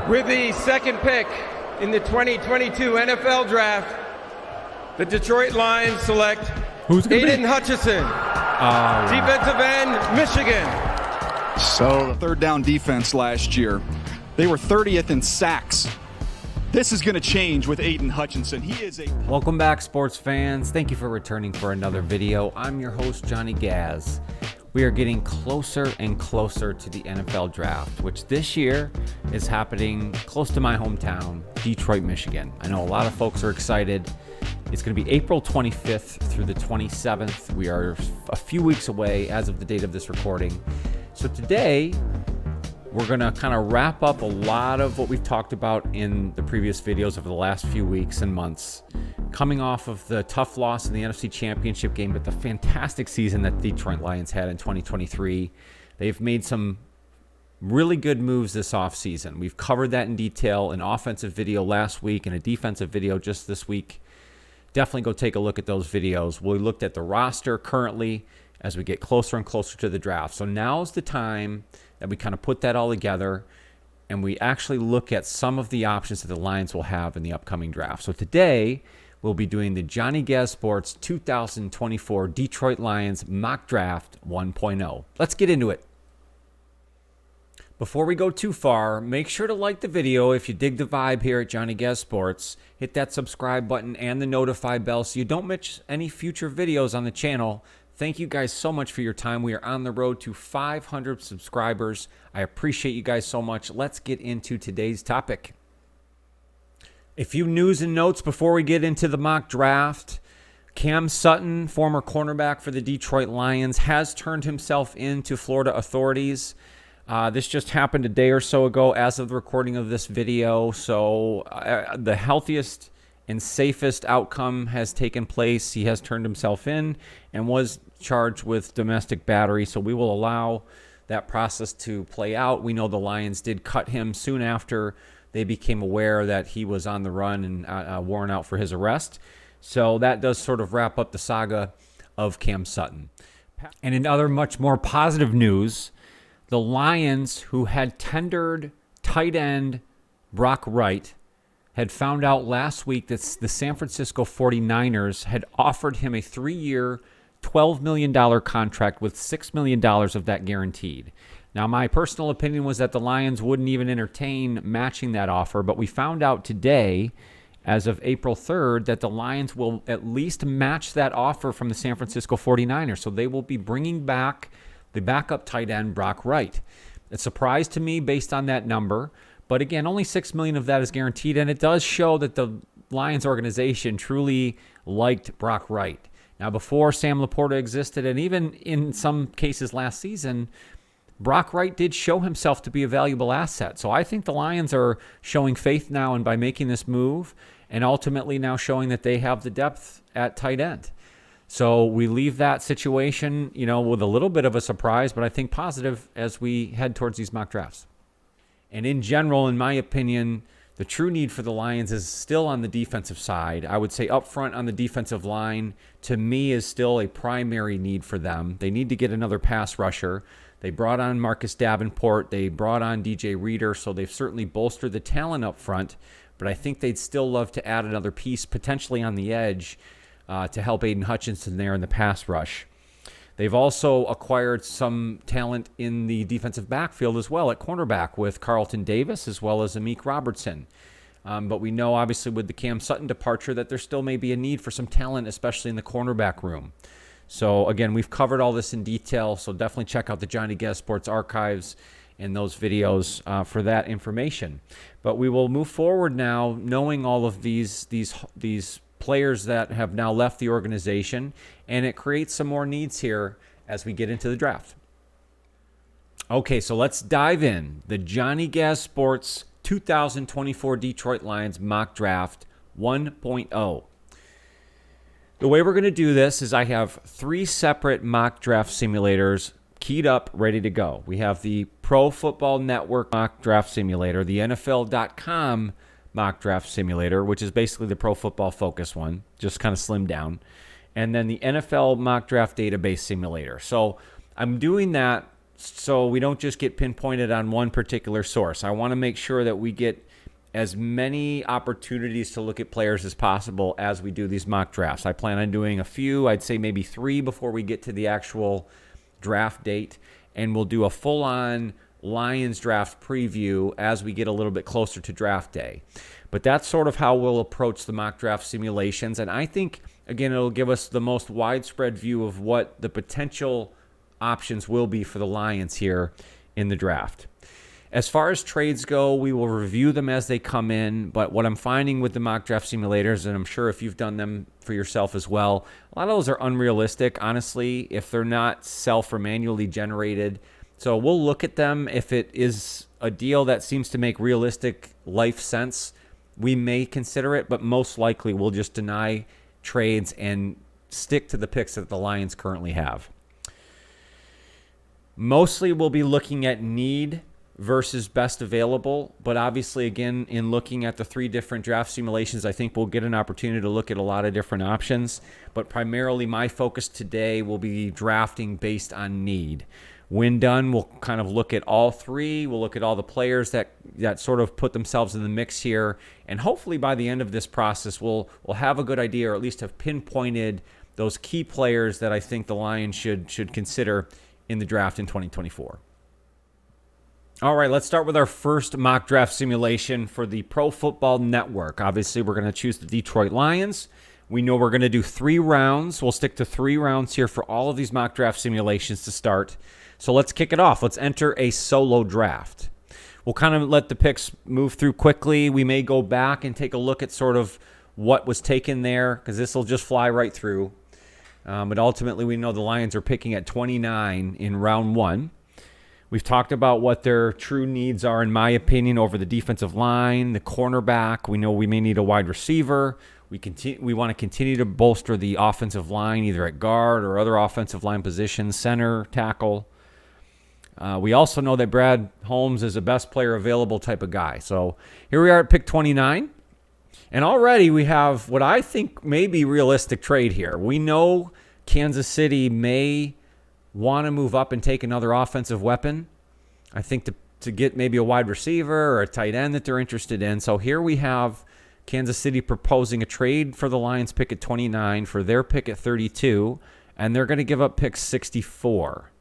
With the second pick in the 2022 NFL Draft, the Detroit Lions select Aiden Hutchinson, defensive end, Michigan. So the third down defense last year, they were 30th in sacks. This is going to change with Aiden Hutchinson. He is a... Welcome back, sports fans. Thank you for returning for another video. I'm your host, Johnny Gaz. We are getting closer and closer to the NFL Draft, which this year is happening close to my hometown, Detroit, Michigan. I know a lot of folks are excited. It's going to be April 25th through the 27th. We are a few weeks away as of the date of this recording. So today, we're going to kind of wrap up a lot of what we've talked about in the previous videos over the last few weeks and months. Coming off of the tough loss in the NFC Championship game, but the fantastic season that the Detroit Lions had in 2023. They've made some really good moves this offseason. We've covered that in detail, an offensive video last week and a defensive video just this week. Definitely go take a look at those videos. We looked at the roster currently as we get closer and closer to the draft. So now's the time that we kind of put that all together and we actually look at some of the options that the Lions will have in the upcoming draft. So today, we'll be doing the Johnny Gaz Sports 2024 Detroit Lions Mock Draft 1.0. Let's get into it. Before we go too far, make sure to like the video if you dig the vibe here at Johnny Gaz Sports. Hit that subscribe button and the notify bell so you don't miss any future videos on the channel. Thank you guys so much for your time. We are on the road to 500 subscribers. I appreciate you guys so much. Let's get into today's topic. A few news and notes before we get into the mock draft. Cam Sutton, former cornerback for the Detroit Lions, has turned himself in to Florida authorities. This just happened a day or so ago as of the recording of this video. So the healthiest and safest outcome has taken place. He has turned himself in and was charged with domestic battery. So we will allow that process to play out. We know the Lions did cut him soon after they became aware that he was on the run and warrant out for his arrest. So that does sort of wrap up the saga of Cam Sutton. And in other much more positive news, the Lions, who had tendered tight end Brock Wright, had found out last week that the San Francisco 49ers had offered him a 3-year, $12 million contract with $6 million of that guaranteed. Now, my personal opinion was that the Lions wouldn't even entertain matching that offer, but we found out today, as of April 3rd, that the Lions will at least match that offer from the San Francisco 49ers. So they will be bringing back the backup tight end, Brock Wright. A surprise to me based on that number, but again, only $6 million of that is guaranteed, and it does show that the Lions organization truly liked Brock Wright. Now, before Sam Laporta existed, and even in some cases last season, Brock Wright did show himself to be a valuable asset. So I think the Lions are showing faith now and by making this move and ultimately now showing that they have the depth at tight end. So we leave that situation, with a little bit of a surprise, but I think positive as we head towards these mock drafts. And in general, in my opinion, the true need for the Lions is still on the defensive side. I would say up front on the defensive line, to me, is still a primary need for them. They need to get another pass rusher. They brought on Marcus Davenport. They brought on DJ Reader, so they've certainly bolstered the talent up front. But I think they'd still love to add another piece, potentially on the edge, to help Aiden Hutchinson there in the pass rush. They've also acquired some talent in the defensive backfield as well at cornerback with Carlton Davis as well as Amik Robertson. But we know, obviously, with the Cam Sutton departure that there still may be a need for some talent, especially in the cornerback room. So, again, we've covered all this in detail, so definitely check out the Johnny Gaz Sports archives and those videos for that information. But we will move forward now knowing all of these players that have now left the organization, and it creates some more needs here as we get into the draft. Okay, so let's dive in. The Johnny Gaz Sports 2024 Detroit Lions Mock Draft 1.0. The way we're going to do this is I have 3 separate mock draft simulators keyed up, ready to go. We have the Pro Football Network mock draft simulator, the NFL.com mock draft simulator, which is basically the Pro Football Focus one, just kind of slimmed down, and then the NFL mock draft database simulator. So I'm doing that so we don't just get pinpointed on one particular source. I want to make sure that we get as many opportunities to look at players as possible as we do these mock drafts. I plan on doing a few, I'd say maybe 3 before we get to the actual draft date, and we'll do a full-on Lions draft preview as we get a little bit closer to draft day. But that's sort of how we'll approach the mock draft simulations, and I think, again, it'll give us the most widespread view of what the potential options will be for the Lions here in the draft. As far as trades go, we will review them as they come in, but what I'm finding with the mock draft simulators, and I'm sure if you've done them for yourself as well, a lot of those are unrealistic, honestly, if they're not self or manually generated. So we'll look at them. If it is a deal that seems to make realistic life sense, we may consider it, but most likely we'll just deny trades and stick to the picks that the Lions currently have. Mostly we'll be looking at need versus best available, but obviously, again, in looking at the 3 different draft simulations, I think we'll get an opportunity to look at a lot of different options, but primarily my focus today will be drafting based on need. When done, we'll kind of look at all 3. We'll look at all the players that sort of put themselves in the mix here, and hopefully by the end of this process, we'll have a good idea, or at least have pinpointed those key players that I think the Lions should consider in the draft in 2024. All right, let's start with our first mock draft simulation for the Pro Football Network. Obviously, we're going to choose the Detroit Lions. We know we're going to do 3 rounds. We'll stick to 3 rounds here for all of these mock draft simulations to start. So let's kick it off. Let's enter a solo draft. We'll kind of let the picks move through quickly. We may go back and take a look at sort of what was taken there, because this will just fly right through. But ultimately, we know the Lions are picking at 29 in round 1. We've talked about what their true needs are, in my opinion, over the defensive line, the cornerback. We know we may need a wide receiver. We want to continue to bolster the offensive line, either at guard or other offensive line positions, center, tackle. We also know that Brad Holmes is a best player available type of guy. So here we are at pick 29. And already we have what I think may be realistic trade here. We know Kansas City may want to move up and take another offensive weapon. I think to get maybe a wide receiver or a tight end that they're interested in. So here we have Kansas City proposing a trade for the Lions pick at 29 for their pick at 32, and they're going to give up pick 64.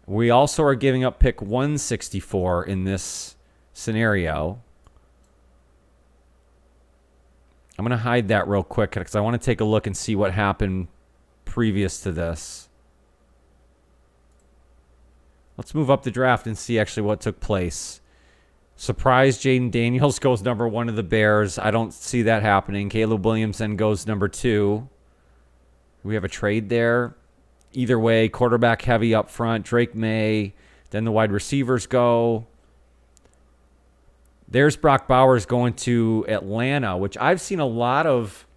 We also are giving up pick 164 in this scenario. I'm going to hide that real quick because I want to take a look and see what happened previous to this. Let's move up the draft and see actually what took place. Surprise, Jaden Daniels goes number 1 to the Bears. I don't see that happening. Caleb Williams then goes number 2. We have a trade there. Either way, quarterback heavy up front. Drake May. Then the wide receivers go. There's Brock Bowers going to Atlanta, which I've seen a lot of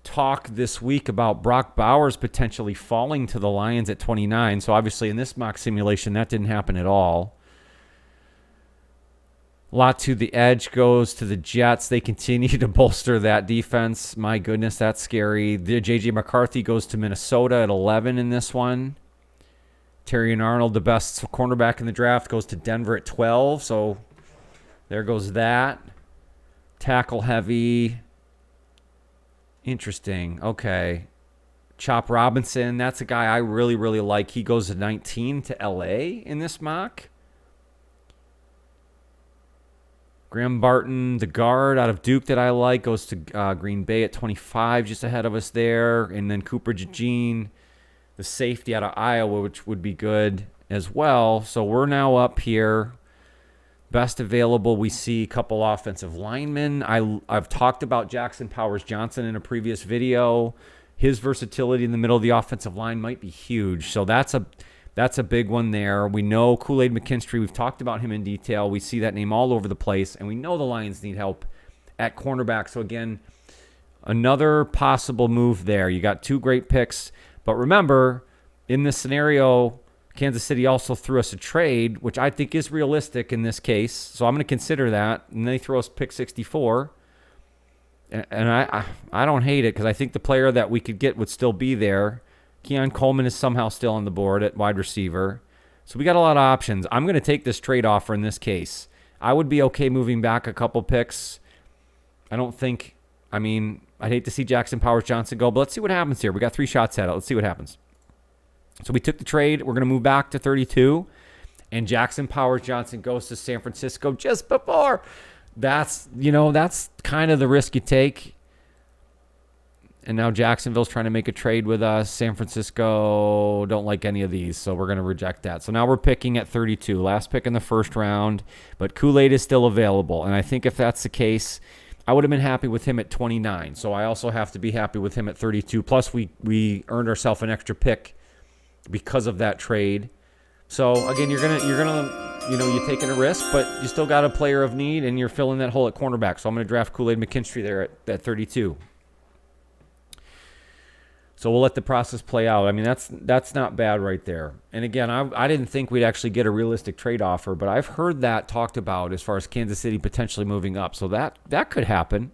talk this week about Brock Bowers potentially falling to the Lions at 29. So obviously in this mock simulation, that didn't happen at all. Latu the edge goes to the Jets. They continue to bolster that defense. My goodness, that's scary. The J.J. McCarthy goes to Minnesota at 11 in this one. Terrion Arnold, the best cornerback in the draft, goes to Denver at 12. So there goes that. Tackle heavy. Interesting. Okay. Chop Robinson, that's a guy I really, really like. He goes to 19 to L.A. in this mock. Graham Barton, the guard out of Duke that I like, goes to Green Bay at 25, just ahead of us there. And then Cooper DeJean, the safety out of Iowa, which would be good as well. So we're now up here. Best available, we see a couple offensive linemen. I've talked about Jackson Powers-Johnson in a previous video. His versatility in the middle of the offensive line might be huge. So that's a big one there. We know Kool-Aid McKinstry. We've talked about him in detail. We see that name all over the place. And we know the Lions need help at cornerback. So, again, another possible move there. You got 2 great picks. But remember, in this scenario, Kansas City also threw us a trade, which I think is realistic in this case. So I'm going to consider that. And they throw us pick 64. And I don't hate it because I think the player that we could get would still be there. Keon Coleman is somehow still on the board at wide receiver. So we got a lot of options. I'm going to take this trade offer in this case. I would be okay moving back a couple picks. I'd hate to see Jackson Powers Johnson go, but let's see what happens here. We got 3 shots at it. Let's see what happens. So we took the trade. We're going to move back to 32. And Jackson Powers Johnson goes to San Francisco just before. That's kind of the risk you take. And now Jacksonville's trying to make a trade with us. San Francisco don't like any of these, so we're going to reject that. So now we're picking at 32. Last pick in the first round, but Kool-Aid is still available. And I think if that's the case, I would have been happy with him at 29. So I also have to be happy with him at 32. Plus, we earned ourselves an extra pick because of that trade. So again, you're taking a risk, but you still got a player of need, and you're filling that hole at cornerback. So I'm going to draft Kool-Aid McKinstry there at 32. So we'll let the process play out. I mean, that's not bad right there. And again, I didn't think we'd actually get a realistic trade offer, but I've heard that talked about as far as Kansas City potentially moving up. So that could happen.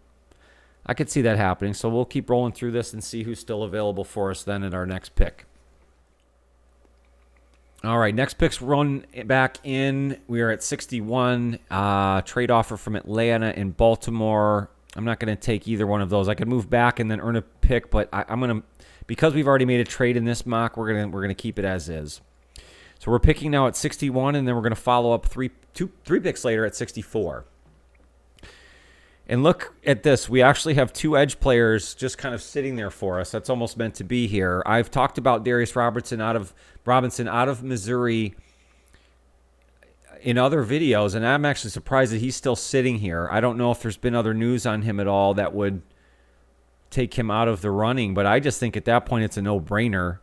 I could see that happening. So we'll keep rolling through this and see who's still available for us then at our next pick. All right, next pick's run back in. We are at 61. Trade offer from Atlanta and Baltimore. I'm not going to take either one of those. I could move back and then earn a pick, but I'm going to, because we've already made a trade in this mock, we're gonna keep it as is. So we're picking now at 61, and then we're going to follow up three picks later at 64. And look at this. We actually have 2 edge players just kind of sitting there for us. That's almost meant to be here. I've talked about Darius Robinson out of Missouri in other videos, and I'm actually surprised that he's still sitting here. I don't know if there's been other news on him at all that would take him out of the running, but I just think at that point it's a no-brainer.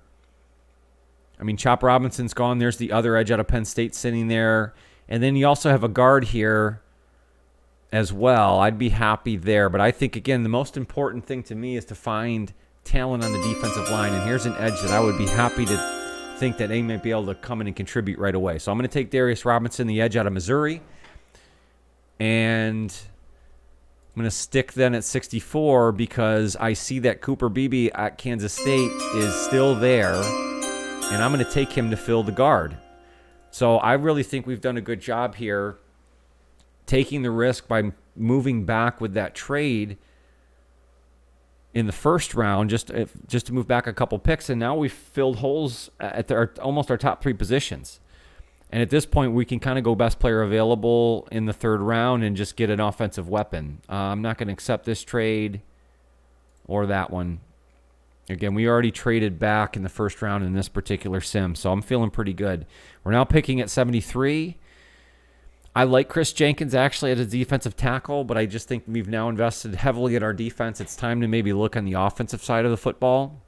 I mean, Chop Robinson's gone. There's the other edge out of Penn State sitting there. And then you also have a guard here as well. I'd be happy there. But I think, again, the most important thing to me is to find talent on the defensive line. And here's an edge that I would be happy to think that they might be able to come in and contribute right away. So I'm going to take Darius Robinson, the edge out of Missouri. And I'm going to stick then at 64 because I see that Cooper Beebe at Kansas State is still there. And I'm going to take him to fill the guard. So I really think we've done a good job here taking the risk by moving back with that trade in the first round just to move back a couple picks. And now we've filled holes at almost our top 3 positions. And at this point, we can kind of go best player available in the 3rd round and just get an offensive weapon. I'm not going to accept this trade or that one. Again, we already traded back in the first round in this particular sim, so I'm feeling pretty good. We're now picking at 73. I like Chris Jenkins actually as a defensive tackle, but I just think we've now invested heavily in our defense. It's time to maybe look on the offensive side of the football.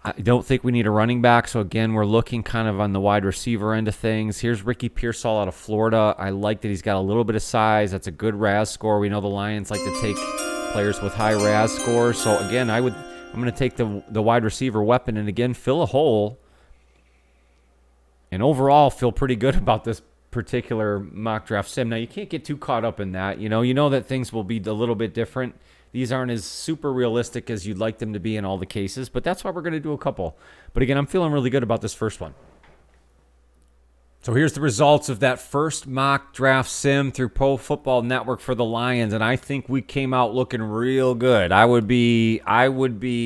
I don't think we need a running back, so again, we're looking kind of on the wide receiver end of things. Here's Ricky Pearsall out of Florida. I like that he's got a little bit of size. That's a good RAS score. We know the Lions like to take players with high RAS scores. So again, I'm going to take the wide receiver weapon and again fill a hole. And overall, feel pretty good about this particular mock draft sim. Now, you can't get too caught up in that. You know that things will be a little bit different. These aren't as super realistic as you'd like them to be in all the cases, but that's why we're going to do a couple. But again, I'm feeling really good about this first one. So here's the results of that first mock draft sim through Pro Football Network for the Lions, and I think we came out looking real good. I would be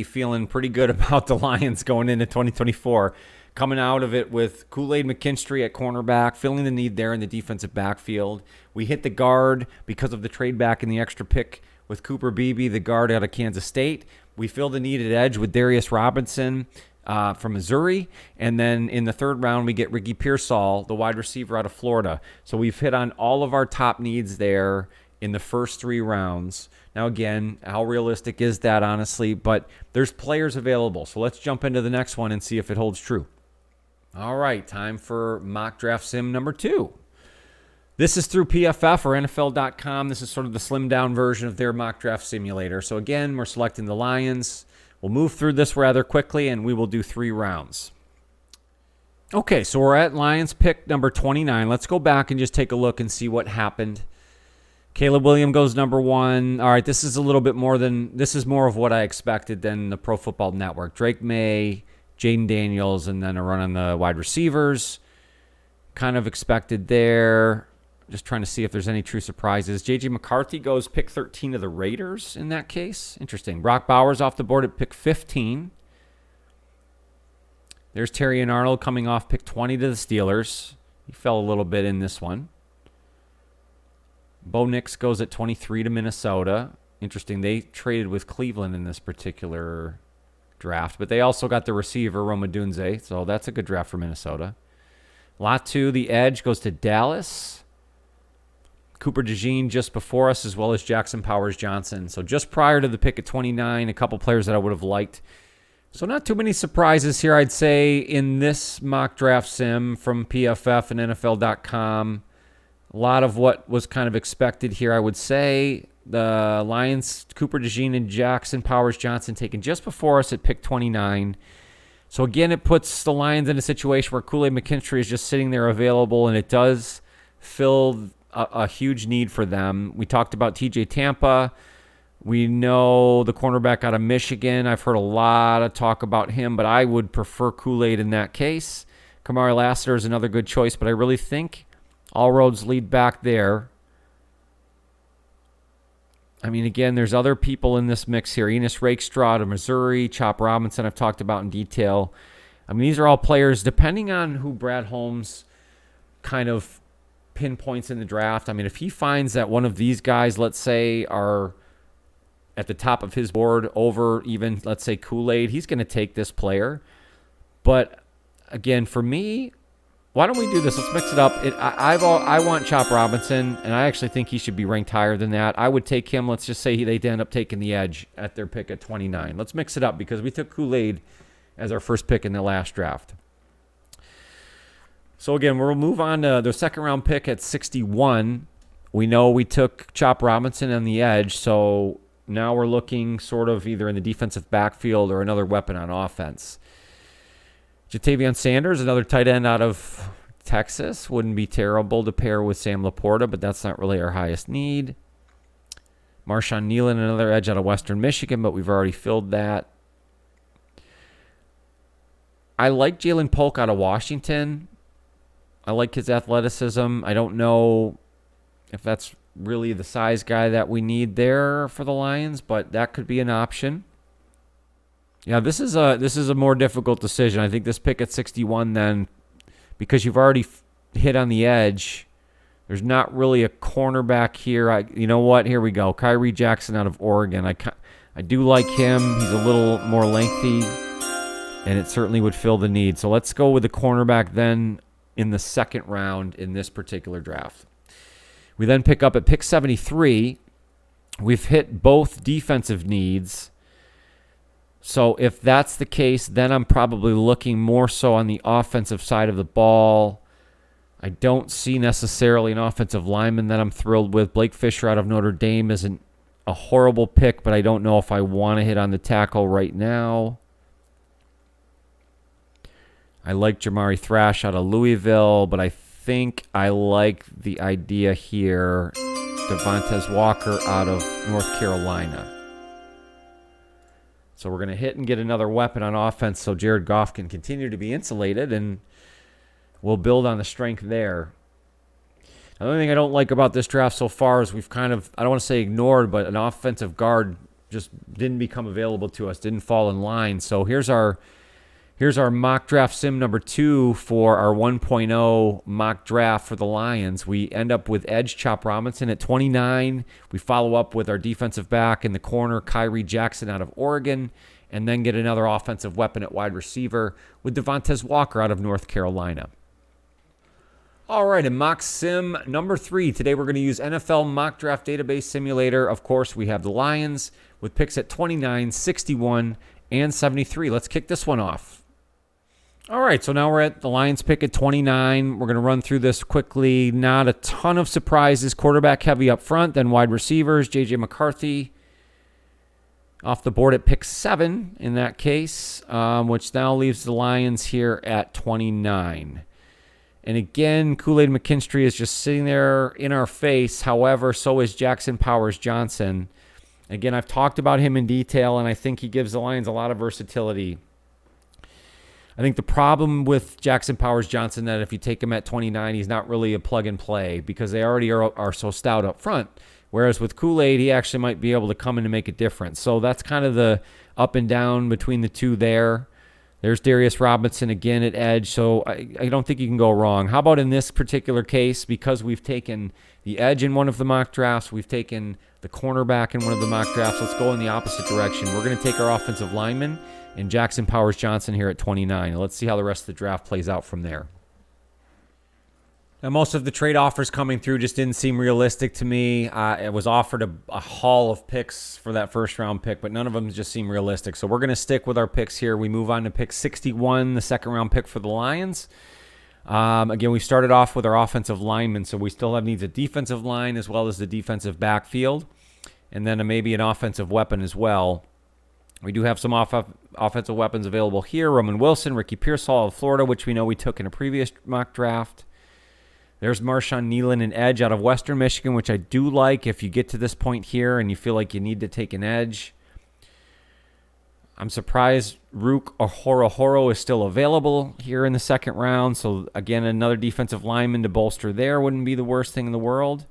feeling pretty good about the Lions going into 2024, coming out of it with Kool-Aid McKinstry at cornerback, filling the need there in the defensive backfield. We hit the guard because of the trade back and the extra pick with Cooper Beebe, the guard out of Kansas State. We fill the needed edge with Darius Robinson from Missouri. And then in the 3rd round, we get Ricky Pearsall, the wide receiver out of Florida. So we've hit on all of our top needs there in the first 3 rounds. Now, again, how realistic is that, honestly? But there's players available. So let's jump into the next one and see if it holds true. All right, time for mock draft sim number 2. This is through PFF or NFL.com. This is sort of the slimmed down version of their mock draft simulator. So again, we're selecting the Lions. We'll move through this rather quickly, and we will do 3 rounds. Okay, so we're at Lions pick number 29. Let's go back and just take a look and see what happened. Caleb Williams goes number 1. All right, this is more of what I expected than the Pro Football Network. Drake May, Jaden Daniels, and then a run on the wide receivers. Kind of expected there. Just trying to see if there's any true surprises. J.J. McCarthy goes pick 13 to the Raiders in that case. Interesting. Brock Bowers off the board at pick 15. There's Terry and Arnold coming off pick 20 to the Steelers. He fell a little bit in this one. Bo Nix goes at 23 to Minnesota. Interesting. They traded with Cleveland in this particular draft, but they also got the receiver, Roma Dunze, so that's a good draft for Minnesota. Lot 2, the edge, goes to Dallas. Cooper DeJean just before us, as well as Jackson Powers Johnson. So just prior to the pick at 29, a couple players that I would have liked. So not too many surprises here, I'd say, in this mock draft sim from PFF and NFL.com. A lot of what was kind of expected here, I would say. The Lions, Cooper DeJean and Jackson Powers Johnson taken just before us at pick 29. So again, it puts the Lions in a situation where Kool-Aid McKinstry is just sitting there available, and it does fill a huge need for them. We talked about TJ Tampa. We know the cornerback out of Michigan. I've heard a lot of talk about him, but I would prefer Kool-Aid in that case. Kamari Lassiter is another good choice, but I really think all roads lead back there. I mean, again, there's other people in this mix here. Enos Rakestraw out of Missouri, Chop Robinson I've talked about in detail. I mean, these are all players, depending on who Brad Holmes kind of pinpoints in the draft. I mean, if he finds that one of these guys, let's say, are at the top of his board over even, let's say, Kool-Aid, he's going to take this player. But again, for me, why don't we do this? Let's mix it up. I want Chop Robinson, and I actually think he should be ranked higher than that. I would take him. Let's just say they end up taking the edge at their pick at 29. Let's mix it up because we took Kool-Aid as our first pick in the last draft. So again, we'll move on to the second round pick at 61. We know we took Chop Robinson on the edge, so now we're looking sort of either in the defensive backfield or another weapon on offense. Jatavion Sanders, another tight end out of Texas. Wouldn't be terrible to pair with Sam Laporta, but that's not really our highest need. Marshawn Nealon, another edge out of Western Michigan, but we've already filled that. I like Jalen Polk out of Washington. I like his athleticism. I don't know if that's really the size guy that we need there for the Lions, but that could be an option. Yeah, this is a more difficult decision. I think this pick at 61 then, because you've already hit on the edge, there's not really a cornerback here. You know what? Here we go. Kyrie Jackson out of Oregon. I do like him. He's a little more lengthy, and it certainly would fill the need. So let's go with the cornerback then in the second round in this particular draft. We then pick up at pick 73. We've hit both defensive needs. So if that's the case, then I'm probably looking more so on the offensive side of the ball. I don't see necessarily an offensive lineman that I'm thrilled with. Blake Fisher out of Notre Dame isn't a horrible pick, but I don't know if I want to hit on the tackle right now. I like Jamari Thrash out of Louisville, but I think I like the idea here. Devontae Walker out of North Carolina. So we're going to hit and get another weapon on offense so Jared Goff can continue to be insulated, and we'll build on the strength there. The only thing I don't like about this draft so far is we've kind of, I don't want to say ignored, but an offensive guard just didn't become available to us, didn't fall in line. So here's our mock draft sim number 2 for our 1.0 mock draft for the Lions. We end up with edge Chop Robinson at 29. We follow up with our defensive back in the corner, Kyrie Jackson out of Oregon, and then get another offensive weapon at wide receiver with Devontae Walker out of North Carolina. All right, in mock sim number 3, today we're going to use NFL Mock Draft Database Simulator. Of course, we have the Lions with picks at 29, 61, and 73. Let's kick this one off. All right, so now we're at the Lions pick at 29. We're going to run through this quickly. Not a ton of surprises. Quarterback heavy up front, then wide receivers. J.J. McCarthy off the board at pick 7 in that case, which now leaves the Lions here at 29. And again, Kool-Aid McKinstry is just sitting there in our face. However, so is Jackson Powers Johnson. Again, I've talked about him in detail, and I think he gives the Lions a lot of versatility. I think the problem with Jackson Powers Johnson, that if you take him at 29, he's not really a plug and play because they already are so stout up front. Whereas with Kool-Aid, he actually might be able to come in and make a difference. So that's kind of the up and down between the two there. There's Darius Robinson again at edge, so I don't think you can go wrong. How about in this particular case, because we've taken the edge in one of the mock drafts, we've taken the cornerback in one of the mock drafts, let's go in the opposite direction. We're going to take our offensive lineman and Jackson Powers Johnson here at 29. Let's see how the rest of the draft plays out from there. Now, most of the trade offers coming through just didn't seem realistic to me. It was offered a haul of picks for that first-round pick, but none of them just seem realistic. So we're going to stick with our picks here. We move on to pick 61, the second-round pick for the Lions. Again, we started off with our offensive linemen, so we still have needs of defensive line as well as the defensive backfield, and then maybe an offensive weapon as well. We do have some offensive weapons available here. Roman Wilson, Ricky Pearsall of Florida, which we know we took in a previous mock draft. There's Marshawn Nealon, an edge out of Western Michigan, which I do like if you get to this point here and you feel like you need to take an edge. I'm surprised Rook Ohorohoro is still available here in the second round. So, again, another defensive lineman to bolster there wouldn't be the worst thing in the world.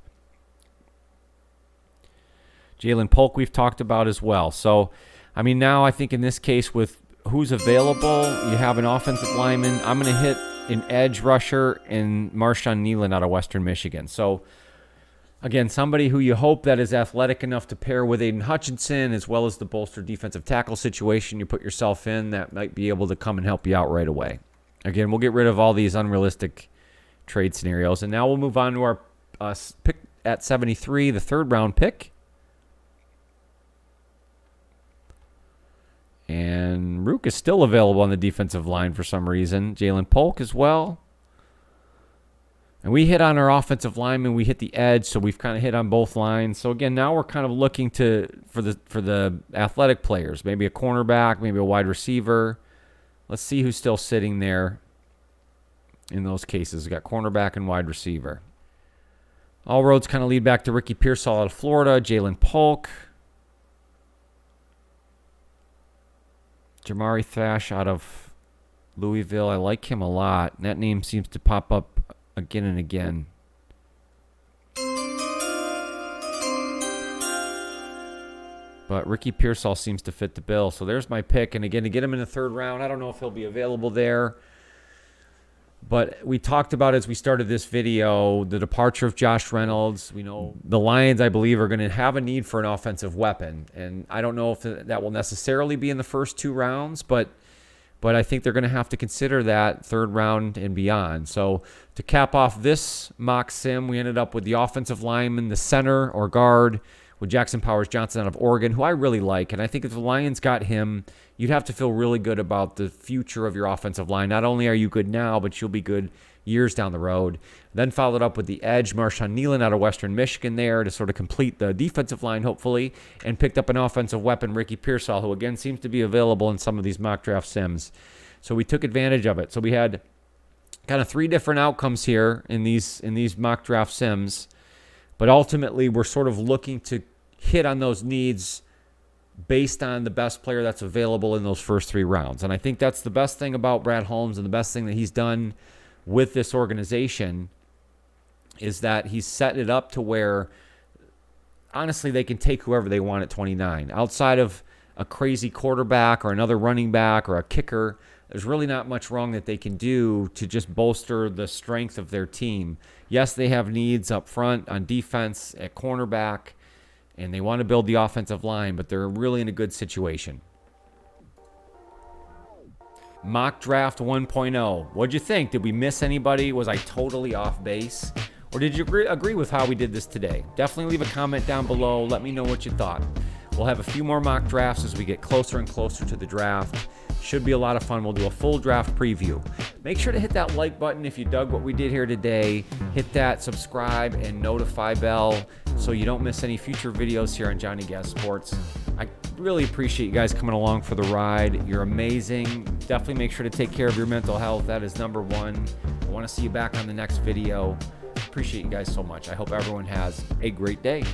Jalen Polk we've talked about as well. So, I mean, now I think in this case with who's available, you have an offensive lineman. I'm going to hit an edge rusher and Marshawn Nealon out of Western Michigan. So, again, somebody who you hope that is athletic enough to pair with Aiden Hutchinson as well as the bolster defensive tackle situation you put yourself in that might be able to come and help you out right away. Again, we'll get rid of all these unrealistic trade scenarios. And now we'll move on to our pick at 73, the third-round pick. And Rook is still available on the defensive line for some reason. Jalen Polk as well. And we hit on our offensive lineman. We hit the edge, so we've kind of hit on both lines. So, again, now we're kind of looking for the athletic players. Maybe a cornerback, maybe a wide receiver. Let's see who's still sitting there in those cases. We've got cornerback and wide receiver. All roads kind of lead back to Ricky Pearsall out of Florida, Jalen Polk. Jamari Thrash out of Louisville. I like him a lot. That name seems to pop up again and again. But Ricky Pearsall seems to fit the bill. So there's my pick. And again, to get him in the third round, I don't know if he'll be available there. But we talked about as we started this video, the departure of Josh Reynolds. We know the Lions, I believe, are going to have a need for an offensive weapon. And I don't know if that will necessarily be in the first two rounds, but I think they're going to have to consider that third round and beyond. So to cap off this mock sim, we ended up with the offensive lineman, the center or guard, with Jackson Powers Johnson out of Oregon, who I really like. And I think if the Lions got him, you'd have to feel really good about the future of your offensive line. Not only are you good now, but you'll be good years down the road. Then followed up with the edge, Marshawn Nealon out of Western Michigan there to sort of complete the defensive line, hopefully, and picked up an offensive weapon, Ricky Pearsall, who, again, seems to be available in some of these mock draft sims. So we took advantage of it. So we had kind of three different outcomes here in these mock draft sims. But ultimately, we're sort of looking to hit on those needs based on the best player that's available in those first three rounds. And I think that's the best thing about Brad Holmes and the best thing that he's done with this organization is that he's set it up to where, honestly, they can take whoever they want at 29. Outside of a crazy quarterback or another running back or a kicker, there's really not much wrong that they can do to just bolster the strength of their team. Yes, they have needs up front on defense, at cornerback, and they want to build the offensive line, but they're really in a good situation. Mock Draft 1.0. What'd you think? Did we miss anybody? Was I totally off base? Or did you agree with how we did this today? Definitely leave a comment down below. Let me know what you thought. We'll have a few more mock drafts as we get closer and closer to the draft. Should be a lot of fun. We'll do a full draft preview. Make sure to hit that like button if you dug what we did here today. Hit that subscribe and notify bell so you don't miss any future videos here on Johnny Gas Sports. I really appreciate you guys coming along for the ride. You're amazing. Definitely make sure to take care of your mental health. That is number one. I want to see you back on the next video. Appreciate you guys so much. I hope everyone has a great day.